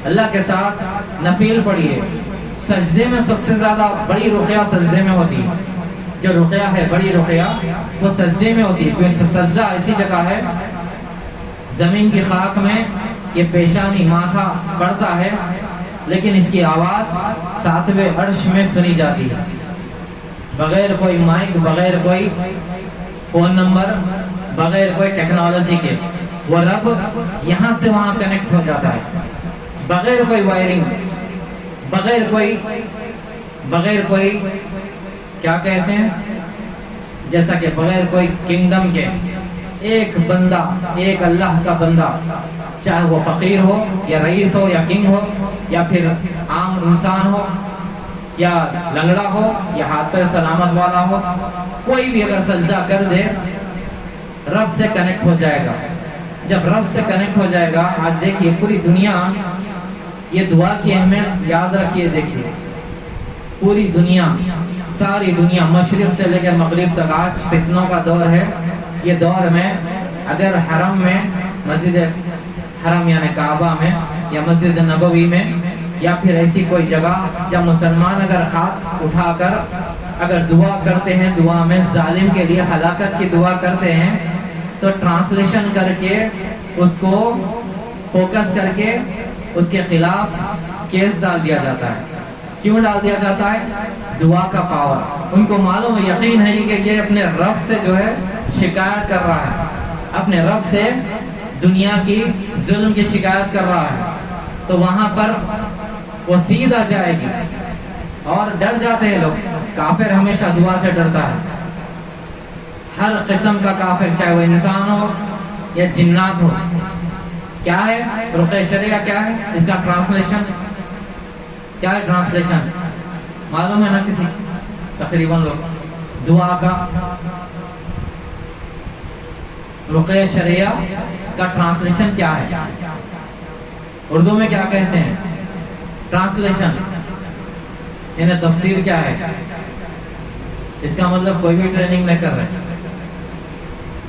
اللہ کے ساتھ نفل پڑھیے۔ سجدے میں سب سے زیادہ بڑی رقیہ سجدے میں ہوتی ہے، جو رقیہ ہے بڑی رقیہ وہ سجدے میں ہوتی ہے، کیونکہ سجدہ ایسی جگہ ہے زمین کی خاک میں یہ پیشانی ماتھا پڑتا ہے، لیکن اس کی آواز 7ویں عرش میں سنی جاتی ہے، بغیر کوئی مائک، بغیر کوئی فون نمبر، بغیر کوئی ٹیکنالوجی کے۔ وہ رب یہاں سے وہاں کنیکٹ ہو جاتا ہے، بغیر کوئی وائرنگ، بغیر کوئی کیا کہتے ہیں، جیسا کہ بغیر کوئی کنگڈم کے، ایک بندہ، ایک اللہ کا بندہ، چاہے وہ فقیر ہو یا رئیس ہو یا کنگ ہو یا پھر عام انسان ہو یا لنگڑا ہو یا ہاتھ پیر سلامت والا ہو، کوئی بھی اگر سجدہ کر دے رب سے کنیکٹ ہو جائے گا۔ جب رب سے کنیکٹ ہو جائے گا، آج دیکھیے پوری دنیا، یہ دعا کی اہمیت یاد رکھیے، دیکھیے پوری دنیا، ساری دنیا مشرق سے لے کر مغرب تک آج فتنوں کا دور ہے۔ یہ دور میں اگر حرم میں، مسجد حرم یعنی کعبہ میں یا مسجد نبوی میں یا پھر ایسی کوئی جگہ جب مسلمان اگر ہاتھ اٹھا کر اگر دعا کرتے ہیں، دعا میں ظالم کے لیے ہلاکت کی دعا کرتے ہیں، تو ٹرانسلیشن کر کے اس کو فوکس کر کے اس کے خلاف کیس ڈال دیا جاتا ہے۔ کیوں ڈال دیا جاتا ہے؟ دعا کا پاور۔ ان کو معلوم ہے، یقین ہے کہ یہ اپنے رب سے جو ہے شکایت کر رہا ہے، اپنے رب سے دنیا کی ظلم کی شکایت کر رہا ہے، تو وہاں پر وہ سیدھا جائے گی۔ اور ڈر جاتے ہیں لوگ، کافر ہمیشہ دعا سے ڈرتا ہے، ہر قسم کا کافر، چاہے وہ انسان ہو یا جنات ہو۔ کیا ہے رقیہ شریعہ؟ کیا ہے اس کا ٹرانسلیشن؟ کیا ہے ٹرانسلیشن؟ معلوم ہے نا کسی؟ تقریباً لوگ دعا کا رقیہ شریعہ کا ٹرانسلیشن کیا ہے؟ اردو میں کیا کہتے ہیں ٹرانسلیشن؟ یعنی تفسیر کیا ہے اس کا؟ مطلب کوئی بھی ٹریننگ نہیں کر رہے۔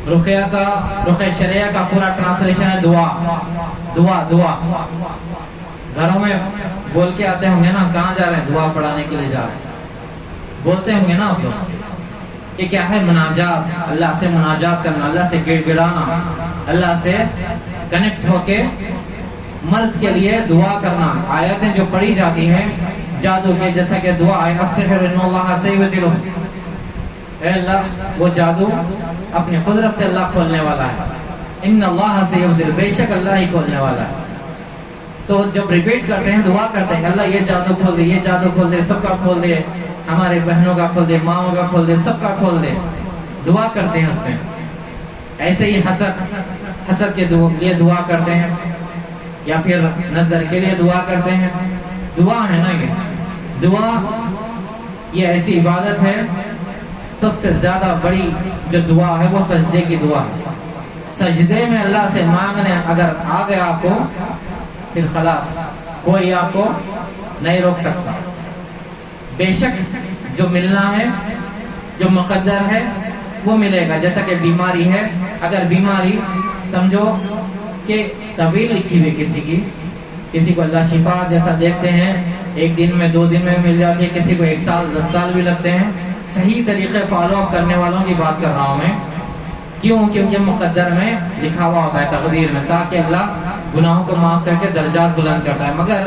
رقیہ شریعہ کا پورا ٹرانسلیشن ہے دعا، دعا، دعا۔ گھروں میں بول کے آتے ہوں گے نا، کہاں جا رہے ہیں؟ دعا پڑھانے کے لیے جا رہے ہیں، بولتے ہوں گے نا آپ لوگ۔ یہ کیا ہے؟ مناجات، اللہ سے مناجات کرنا، اللہ سے گڑ گڑانا، اللہ سے کنیکٹ ہو کے مرض کے لیے دعا کرنا۔ آیتیں جو پڑھی جاتی ہیں جادو کے، جیسا کہ دعا ہے السحر ان اللہ سیبطلہ، اے اللہ وہ جادو اپنی قدرت سے اللہ کھولنے والا ہے، ان اللہ سیبطلہ، بے شک اللہ ہی کھولنے والا ہے۔ تو جب ریپیٹ کرتے ہیں، دعا کرتے ہیں کہ اللہ یہ جادو کھول دے، یہ جادو کھول دے، سب کا کھول دے، ہمارے بہنوں کا کھول دے، ماؤں کا کھول دے، سب کا کھول دے، دعا کرتے ہیں اس میں۔ ایسے ہی حسد کے لیے دعا کرتے ہیں، یا پھر نظر کے لیے دعا کرتے ہیں۔ دعا ہے نا، یہ دعا یہ ایسی عبادت ہے سب سے زیادہ بڑی جو دعا ہے وہ سجدے کی دعا ہے. سجدے میں اللہ سے مانگنے اگر آ گیا آپ کو پھر خلاص کوئی آپ کو نہیں روک سکتا. بے شک جو ملنا ہے جو مقدر ہے وہ ملے گا. جیسا کہ بیماری ہے, اگر بیماری سمجھو کہ طویل لکھی ہوئی کسی کو اللہ شفا جیسا دیکھتے ہیں, ایک دن میں 2 دن میں مل جاتی ہے, کسی کو 1 سال 10 سال بھی لگتے ہیں. صحیح طریقے فالو اپ کرنے والوں کی بات کر رہا ہوں میں. کیوں؟ کیونکہ مقدر میں لکھا ہوا ہوتا ہے, تقدیر میں, تاکہ اللہ گناہوں کو معاف کر کے درجات بلند کرتا ہے. مگر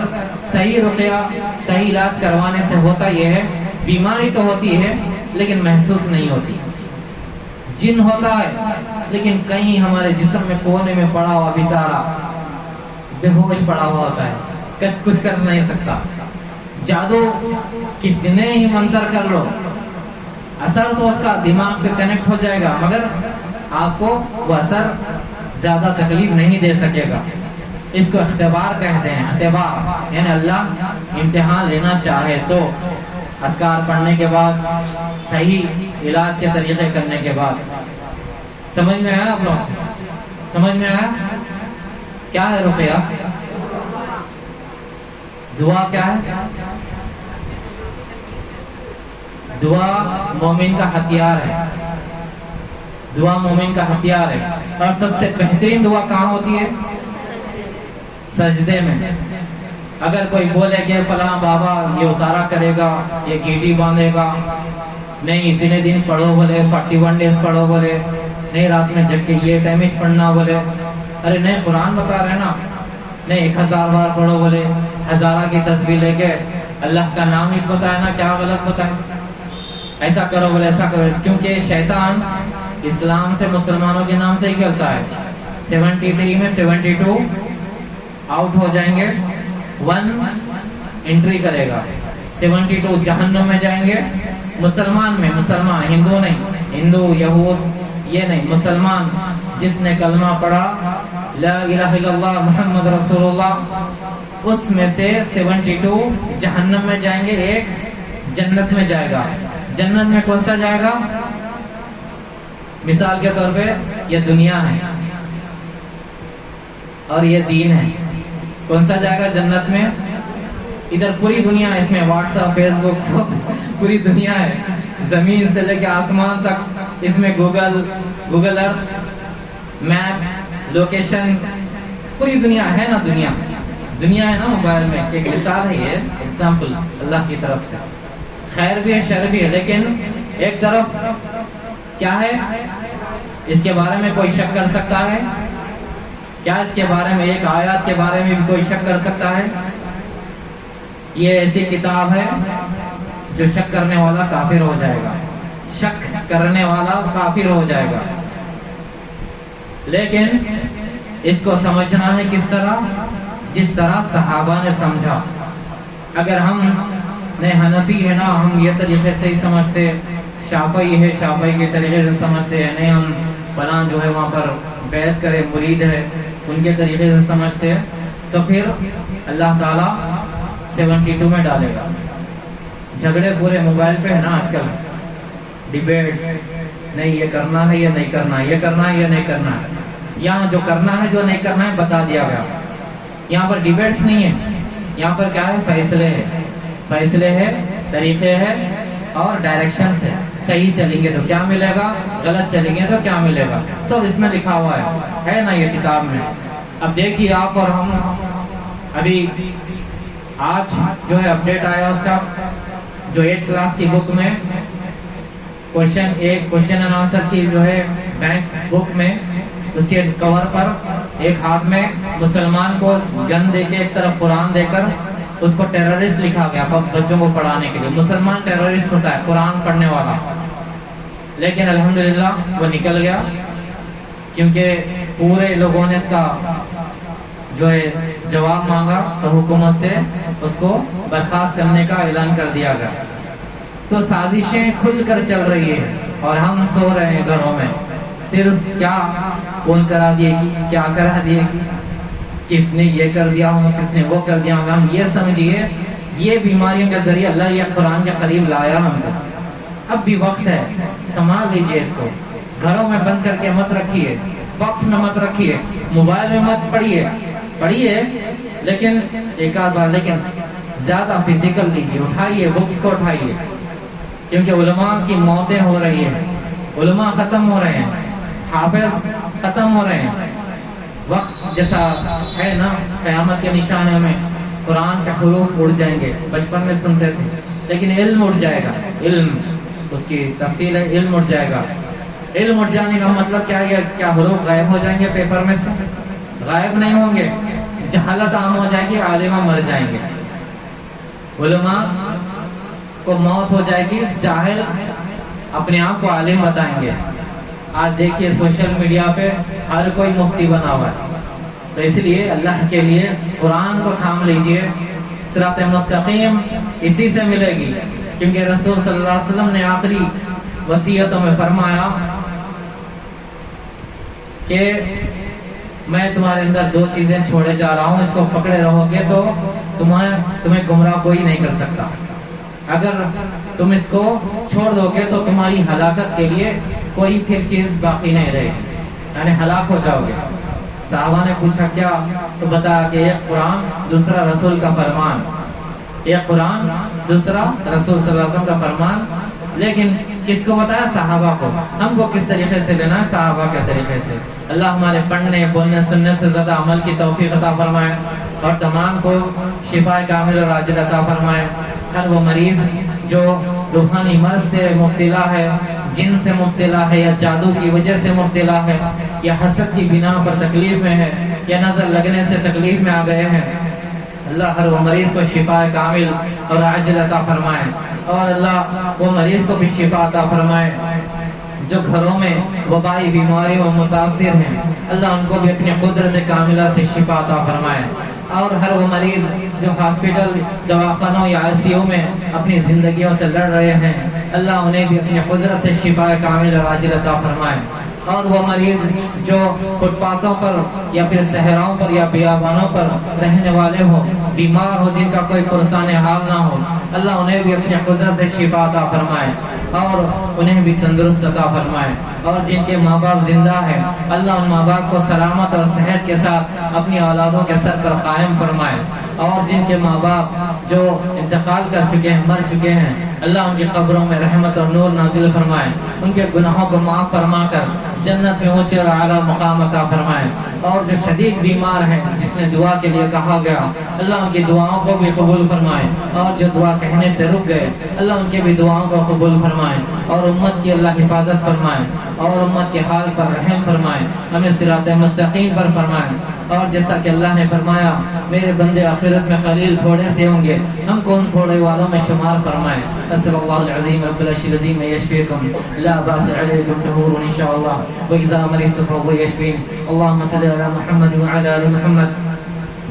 صحیح رقیہ صحیح علاج کروانے سے ہوتا یہ ہے, بیماری تو ہوتی ہے لیکن محسوس نہیں ہوتی. جن ہوتا ہے لیکن کہیں ہمارے جسم میں کونے میں پڑا ہوا بیچارہ بے ہوش پڑا ہوا ہوتا ہے, کچھ کر نہیں سکتا. جادو کتنے ہی منتر کر لو, اثر تو اس کا دماغ پہ کنیکٹ ہو جائے گا, مگر آپ کو وہ اثر زیادہ تکلیف نہیں دے سکے گا. اس کو اختبار کہتے ہیں. اختبار یعنی اللہ امتحان لینا چاہے تو اذکار پڑھنے کے بعد, صحیح علاج کے طریقے کرنے کے بعد. سمجھ میں آیا آپ لوگ؟ سمجھ میں آیا کیا ہے رقیہ؟ دعا کیا ہے؟ دعا مومن کا ہتھیار ہے. دعا مومن کا ہتھیار ہے. اور سب سے بہترین دعا کہاں ہوتی ہے؟ سجدے میں. اگر کوئی بولے کہ فلاں بابا یہ اتارا کرے گا, یہ گیٹی باندھے گا, نہیں اتنے دن پڑھو بولے, 41 ڈیز پڑھو بولے, نہیں رات میں جگ کے یہ ٹائمش پڑھنا بولے, ارے نہیں قرآن بتا رہے نا, نہیں 1000 بار پڑھو بولے, ہزارہ کی تسبیح لے کے اللہ کا نام ہی بتایا نا, کیا غلط بتایا, ایسا کرو بولے ایسا کرو. کیونکہ شیطان اسلام سے مسلمانوں کے نام سے ہی کھیلتا ہے. 73 میں 72 آؤٹ ہو جائیں گے, 1 انٹری کرے گا. 72 جہنم میں جائیں گے. مسلمان میں, مسلمان ہندو نہیں, ہندو یہود یہ نہیں, مسلمان جس نے کلمہ پڑھا لا الہ الا اللہ محمد رسول اللہ, اس میں سے 72 جہنم میں جائیں گے, 1 جنت میں جائے گا. جنت میں کون سا جائے گا؟ مثال کے طور پہ یہ دنیا ہے اور یہ دین ہے. کون سا جائے گا جنت میں؟ ادھر پوری دنیا ہے, اس میں واٹس ایپ فیس بک سب پوری دنیا ہے, زمین سے لے کے آسمان تک. اس میں گوگل ارتھ, میپ, لوکیشن, پوری دنیا ہے نا. دنیا ہے نا موبائل میں. ایک مثال ہے, یہ ایگزامپل اللہ کی طرف سے. خیر بھی ہے شر بھی ہے, لیکن ایک طرف کیا ہے, اس کے بارے میں کوئی شک کر سکتا ہے کیا؟ اس کے بارے میں ایک آیات کے بارے میں بھی کوئی شک کر سکتا ہے؟ یہ ایسی کتاب ہے جو شک کرنے والا کافر ہو جائے گا. شک کرنے والا کافر ہو جائے گا. لیکن اس کو سمجھنا ہے کس طرح؟ جس طرح صحابہ نے سمجھا. اگر ہم نے حنفی ہے نا, ہم یہ طریقے سے ہی سمجھتے, شافعی ہے شافعی کے طریقے سے سمجھتے ہیں, نہیں ہم فلاں جو ہے وہاں پر بیعت کرے مرید ہے ان کے طریقے سے سمجھتے ہیں, تو پھر اللہ تعالیٰ 72 میں ڈالے گا. جھگڑے پورے موبائل پہ ہے نا آج کل, ڈیبیٹس, نہیں یہ کرنا ہے یہ نہیں کرنا, یہ کرنا ہے یہ نہیں کرنا ہے. یہاں جو کرنا ہے جو نہیں کرنا ہے بتا دیا گیا. یہاں پر ڈیبیٹس نہیں ہے, یہاں پر کیا ہے؟ فیصلے ہے. فیصلے ہے, طریقے ہے اور ڈائریکشنز ہے. صحیح چلیں گے تو کیا ملے گا, غلط چلیں گے تو کیا ملے گا, سب اس میں لکھا ہوا ہے نا یہ کتاب میں. اب دیکھیے آپ اور ہم, ابھی آج جو ہے اپڈیٹ آیا اس کا, جو 8 کلاس کی بک میں کوشچن اینڈ آنسر کی جو ہے بینک بک میں, اس کے کور پر ایک ہاتھ میں مسلمان کو گن دے کے ایک طرف قرآن دے کر اس کو ٹیررسٹ لکھا گیا بچوں کو پڑھانے کے لیے. مسلمان ٹیررسٹ ہوتا ہے, قرآن پڑھنے والا. لیکن الحمدللہ وہ نکل گیا, کیونکہ پورے لوگوں نے اس کا جو ہے جواب مانگا تو حکومت سے اس کو برخاست کرنے کا اعلان کر دیا گیا. تو سازشیں کھل کر چل رہی ہے اور ہم سو رہے ہیں گھروں میں. صرف کیا کون کرا دیے گی, کیا کرا دیے گی, کس نے یہ کر دیا ہوں, کس نے وہ کر دیا ہوں. ہم یہ سمجھیے یہ بیماریوں کے ذریعے اللہ یہ قرآن کے قریب لایا ہم کو. اب بھی وقت ہے، سنبھال لیجئے اس کو، گھروں میں بند کر کے مت رکھیے، باکس میں مت رکھیے، موبائل میں مت پڑھیے لیکن ایک آدھ بار، لیکن زیادہ فزیکل لیجیے، اٹھائیے، بکس کو اٹھائیے، کیونکہ علماء کی موتیں ہو رہی ہیں، علماء ختم ہو رہے ہیں، حافظ ختم ہو رہے ہیں۔ وقت جیسا ہے نا، قیامت کے نشانوں میں قرآن کے حروف اڑ جائیں گے، بچپن میں سنتے تھے، لیکن علم اڑ جائے گا، علم اس کی تفصیل ہے، علم اڑ جائے گا۔ علم اٹھ جانے کا مطلب کیا ہے؟ کیا حروف غائب ہو جائیں گے پیپر میں سے؟ غائب نہیں ہوں گے، جہالت عام ہو جائے گی، عالمہ مر جائیں گے، علماء کو موت ہو جائے گی، جاہل اپنے آپ کو عالم بتائیں گے۔ آج دیکھیے سوشل میڈیا پہ ہر کوئی مفتی بنا ہوا ہے، تو اس لیے اللہ کے لیے قرآن کو تھام لیجئے، صراط مستقیم اسی سے ملے گی، کیونکہ رسول صلی اللہ علیہ وسلم نے آخری وصیتوں میں فرمایا کہ میں تمہارے اندر دو چیزیں چھوڑے جا رہا ہوں، اس کو پکڑے رہو گے تو تمہیں گمراہ کوئی نہیں کر سکتا، اگر تم اس کو چھوڑ دو گے تو تمہاری ہلاکت کے لیے کوئی پھر چیز باقی نہیں رہے گی، یعنی ہلاک ہو جاؤ گے۔ صحابہ نے پوچھا کیا؟ تو بتایا کہ ایک قرآن، دوسرا رسول کا فرمان، ایک قرآن، دوسرا رسول صلی اللہ علیہ وسلم کا فرمان۔ لیکن کس کو بتایا؟ صحابہ کو۔ ہم کو کس طریقے سے لینا ہے؟ صحابہ کے طریقے سے۔ اللہ ہمارے پڑھنے، بولنے، سننے سے زیادہ عمل کی توفیق عطا فرمائے، اور تمام کو شفا کامل اور عاجل عطا فرمائے۔ ہر وہ مریض جو روحانی مرض سے مبتلا ہے، جن سے مبتلا ہے، یا جادو کی وجہ سے مبتلا ہے، یا حسد کی بنا پر تکلیف میں ہے، یا نظر لگنے سے تکلیف میں آ گئے ہیں، اللہ ہر وہ مریض کو شفا کامل اور عاجل عطا فرمائے، اور اللہ وہ مریض کو بھی شفا عطا فرمائے جو گھروں میں وبائی بیماریوں میں متاثر ہیں، اللہ ان کو بھی اپنی قدرت کاملہ سے شفا عطا فرمائے، اور ہر وہ مریض جو ہاسپٹل، دواخانوں یا ICU میں اپنی زندگیوں سے لڑ رہے ہیں، اللہ انہیں بھی اپنی قدرت سے شفا کامل اور عاجل عطا فرمائے، اور وہ مریض جو فٹ پاتھوں پر یا پھر صحراؤں پر یا بیابانوں پر رہنے والے ہوں، بیمار ہو، جن کا کوئی پرسان حال نہ ہو، اللہ انہیں بھی اپنی قدرت سے شفا عطا فرمائے اور انہیں بھی تندرست عطا فرمائے، اور جن کے ماں باپ زندہ ہیں، اللہ ان ماں باپ کو سلامت اور صحت کے ساتھ اپنی اولادوں کے سر پر قائم فرمائے، اور جن کے ماں باپ جو انتقال کر چکے ہیں، مر چکے ہیں، اللہ ان کی قبروں میں رحمت اور نور نازل فرمائے، ان کے گناہوں کو معاف فرما کر جنت میں اونچے اور اعلیٰ مقام عطا فرمائے، اور جو شدید بیمار ہیں، جس نے دعا کے لیے کہا گیا، اللہ ان کی دعاؤں کو بھی قبول فرمائے، اور جو دعا کہنے سے رک گئے، اللہ ان کے بھی دعاؤں کو قبول فرمائے، اور امت کی اللہ حفاظت فرمائے، اور امت کے حال پر رحم فرمائے، ہمیں صراط مستقیم پر فرمائے، اور جیسا کہ اللہ نے فرمایا میرے بندے آخرت میں قلیل تھوڑے سے ہوں گے، ہم کو ان تھوڑے والوں میں شمار فرمائے۔ اسأل اللہ العظیم رب العرش العظیم یشفیکم لا باس علیکم طہور انشاءاللہ وإذا مرضت فهو یشفین۔ اللهم صل علی محمد وعلى آل محمد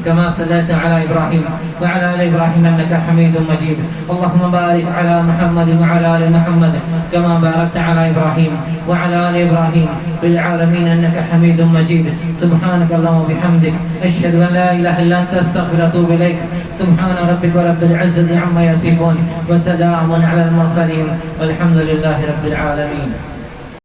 كما صليت على إبراهيم وعلى آل إبراهيم إنك حميد مجيد، اللهم بارك على محمد وعلى آل محمد كما باركت على إبراهيم وعلى آل إبراهيم في العالمين إنك حميد مجيد۔ سبحانك اللهم وبحمدك أشهد أن لا إله إلا أنت أستغفرك وأتوب إليك۔ سبحان ربك رب العزة عما يصفون وسلام على المرسلين والحمد لله رب العالمين۔